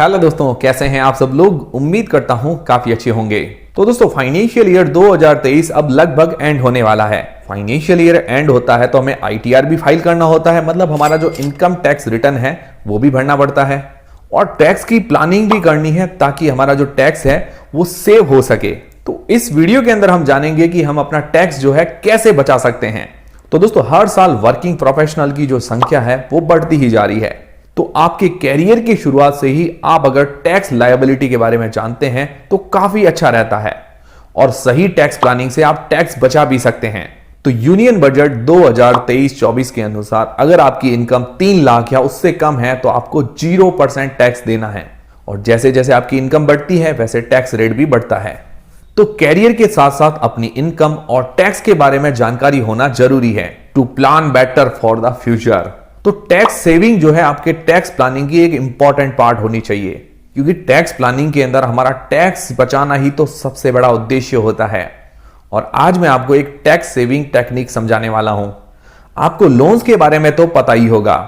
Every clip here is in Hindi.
हेलो दोस्तों, कैसे हैं आप सब लोग। उम्मीद करता हूं काफी अच्छे होंगे। तो दोस्तों, फाइनेंशियल ईयर 2023 अब लगभग एंड होने वाला है। फाइनेंशियल ईयर एंड होता है तो हमें आईटीआर भी फाइल करना होता है, मतलब हमारा जो इनकम टैक्स रिटर्न है वो भी भरना पड़ता है और टैक्स की प्लानिंग भी करनी है ताकि हमारा जो टैक्स है वो सेव हो सके। तो इस वीडियो के अंदर हम जानेंगे कि हम अपना टैक्स जो है कैसे बचा सकते हैं। तो दोस्तों, हर साल वर्किंग प्रोफेशनल की जो संख्या है वो बढ़ती ही जा रही है। तो आपके कैरियर की शुरुआत से ही आप अगर टैक्स लायबिलिटी के बारे में जानते हैं तो काफी अच्छा रहता है और सही टैक्स प्लानिंग से आप टैक्स बचा भी सकते हैं। तो यूनियन बजट 2023-24 के अनुसार अगर आपकी इनकम 3 लाख या उससे कम है तो आपको 0% टैक्स देना है और जैसे जैसे आपकी इनकम बढ़ती है वैसे टैक्स रेट भी बढ़ता है। तो कैरियर के साथ साथ अपनी इनकम और टैक्स के बारे में जानकारी होना जरूरी है to plan better for the future. तो टैक्स सेविंग जो है आपके टैक्स प्लानिंग की एक इंपॉर्टेंट पार्ट होनी चाहिए, क्योंकि टैक्स प्लानिंग के अंदर हमारा टैक्स बचाना ही तो सबसे बड़ा उद्देश्य होता है। और आज मैं आपको एक टैक्स सेविंग टेक्निक समझाने वाला हूं। आपको लोन्स के बारे में तो पता ही होगा,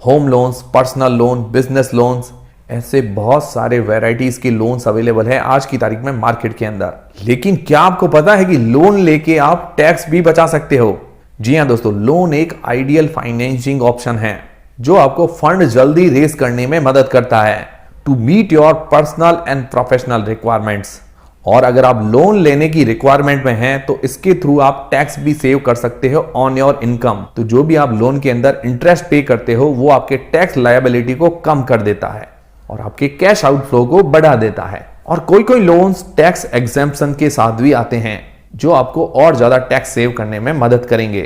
home loans, personal loan, business loans, ऐसे बहुत सारे वैरायटीज के लोन्स अवेलेबल हैं आज की तारीख में मार्केट के अंदर। लेकिन क्या आपको पता है कि लोन लेके आप टैक्स भी बचा सकते हो? जी हां दोस्तों, लोन एक आइडियल फाइनेंसिंग ऑप्शन है जो आपको फंड जल्दी रेस करने में मदद करता है to meet your personal and professional requirements. और अगर आप लोन लेने की रिक्वायरमेंट में हैं तो इसके थ्रू आप टैक्स भी सेव कर सकते हो ऑन योर इनकम। तो जो भी आप लोन के अंदर इंटरेस्ट पे करते हो वो आपके टैक्स लायबिलिटी को कम कर देता है और आपके कैश आउटफ्लो को बढ़ा देता है। और कोई कोई लोन्स टैक्स एग्जेम्पशन के साथ भी आते हैं जो आपको और ज्यादा टैक्स सेव करने में मदद करेंगे।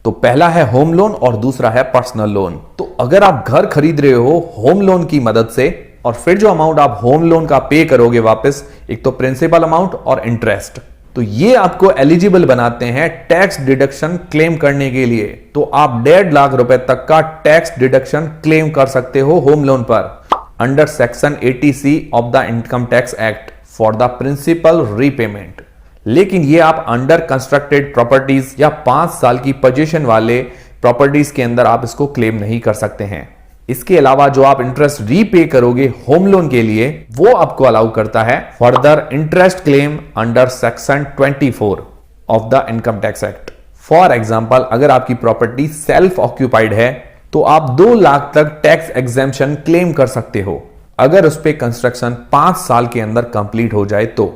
तो पहला है होम लोन और दूसरा है पर्सनल लोन। तो अगर आप घर खरीद रहे हो होम लोन की मदद से और फिर जो अमाउंट आप होम लोन का पे करोगे वापस, एक तो प्रिंसिपल अमाउंट और इंटरेस्ट, तो ये आपको एलिजिबल बनाते हैं टैक्स डिडक्शन क्लेम करने के लिए। तो आप 1.5 लाख रुपए तक का टैक्स डिडक्शन क्लेम कर सकते हो होम लोन पर under section 80C of the income tax act for the principal repayment. लेकिन ये आप अंडर कंस्ट्रक्टेड प्रॉपर्टीज या 5 साल की पोजीशन वाले प्रॉपर्टीज के अंदर आप इसको क्लेम नहीं कर सकते हैं। इसके अलावा जो आप इंटरेस्ट रीपे करोगे होम लोन के लिए वो आपको अलाउ करता है further interest claim under section 24 of the income tax act. For example, अगर आपकी प्रॉपर्टी सेल्फ ऑक्यूपाइड है तो आप 2 लाख तक टैक्स एग्जेम्पशन क्लेम कर सकते हो अगर उस पे कंस्ट्रक्शन 5 साल के अंदर कंप्लीट हो जाए तो।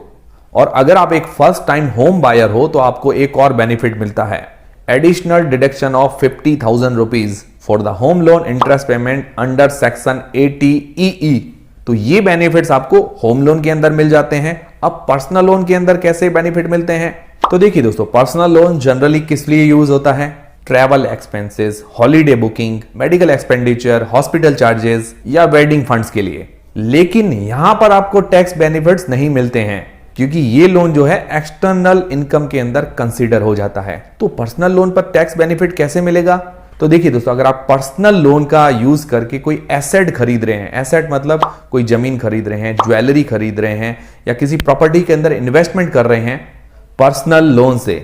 और अगर आप एक फर्स्ट टाइम होम बायर हो तो आपको एक और बेनिफिट मिलता है, additional deduction of 50,000 rupees for the home loan interest payment under section 80EE। तो ये बेनिफिट्स आपको होम लोन के अंदर मिल जाते हैं। अब पर्सनल लोन के अंदर कैसे बेनिफिट मिलते हैं? तो देखिए दोस्तों, पर्सनल लोन जनरली किस लिए यूज होता है? Travel expenses, holiday booking, medical expenditure, hospital charges या वेडिंग फंड्स के लिए। लेकिन यहां पर आपको टैक्स बेनिफिट्स नहीं मिलते हैं क्योंकि ये लोन जो है एक्सटर्नल इनकम के अंदर कंसीडर हो जाता है। तो पर्सनल लोन पर टैक्स बेनिफिट कैसे मिलेगा? तो देखिए दोस्तों, अगर आप पर्सनल लोन का यूज करके कोई एसेट खरीद रहे हैं, एसेट मतलब कोई जमीन खरीद रहे हैं, ज्वेलरी खरीद रहे हैं या किसी प्रॉपर्टी के अंदर इन्वेस्टमेंट कर रहे हैं पर्सनल लोन से,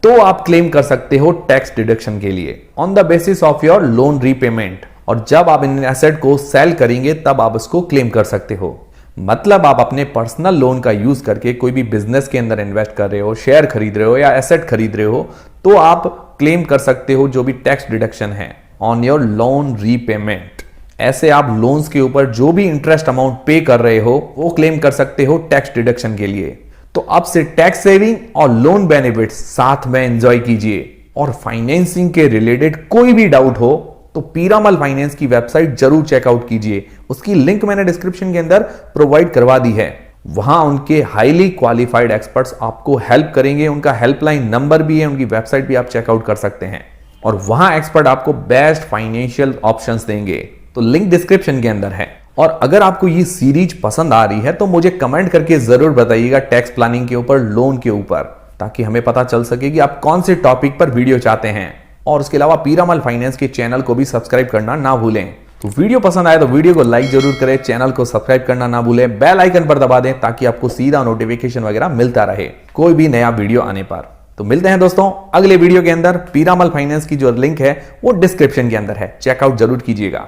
तो आप क्लेम कर सकते हो टैक्स डिडक्शन के लिए on the basis of your loan repayment. और जब आप इन एसेट को सेल करेंगे तब आप उसको क्लेम कर सकते हो। मतलब आप अपने पर्सनल लोन का यूज करके कोई भी बिजनेस के अंदर इन्वेस्ट कर रहे हो, शेयर खरीद रहे हो या एसेट खरीद रहे हो, तो आप क्लेम कर सकते हो जो भी टैक्स डिडक्शन है ऑन योर लोन रीपेमेंट। ऐसे आप लोन्स के ऊपर जो भी इंटरेस्ट अमाउंट पे कर रहे हो वो क्लेम कर सकते हो टैक्स डिडक्शन के लिए। तो अब से टैक्स सेविंग और लोन बेनिफिट्स साथ में एंजॉय कीजिए। और फाइनेंसिंग के रिलेटेड कोई भी डाउट हो तो पीरामल फाइनेंस की वेबसाइट जरूर चेकआउट कीजिए, उसकी लिंक मैंने डिस्क्रिप्शन के अंदर प्रोवाइड करवा दी है। वहां उनके हाईली क्वालिफाइड एक्सपर्ट्स आपको हेल्प करेंगे, उनका हेल्पलाइन नंबर भी है, उनकी वेबसाइट भी आप चेकआउट कर सकते हैं और वहां एक्सपर्ट आपको बेस्ट फाइनेंशियल ऑप्शंस देंगे। तो लिंक डिस्क्रिप्शन के अंदर है। और अगर आपको ये सीरीज पसंद आ रही है तो मुझे कमेंट करके जरूर बताइएगा टैक्स प्लानिंग के ऊपर, लोन के ऊपर, ताकि हमें पता चल सके कि आप कौन से टॉपिक पर वीडियो चाहते हैं। और उसके अलावा पीरामल फाइनेंस के चैनल को भी सब्सक्राइब करना ना भूलें। तो वीडियो पसंद आए तो वीडियो को लाइक जरूर करें, चैनल को सब्सक्राइब करना ना भूलें, बेल आइकन पर दबा दें ताकि आपको सीधा नोटिफिकेशन वगैरह मिलता रहे कोई भी नया वीडियो आने पर। तो मिलते हैं दोस्तों अगले वीडियो के अंदर। पीरामल फाइनेंस की जो लिंक है वो डिस्क्रिप्शन के अंदर है, चेकआउट जरूर कीजिएगा।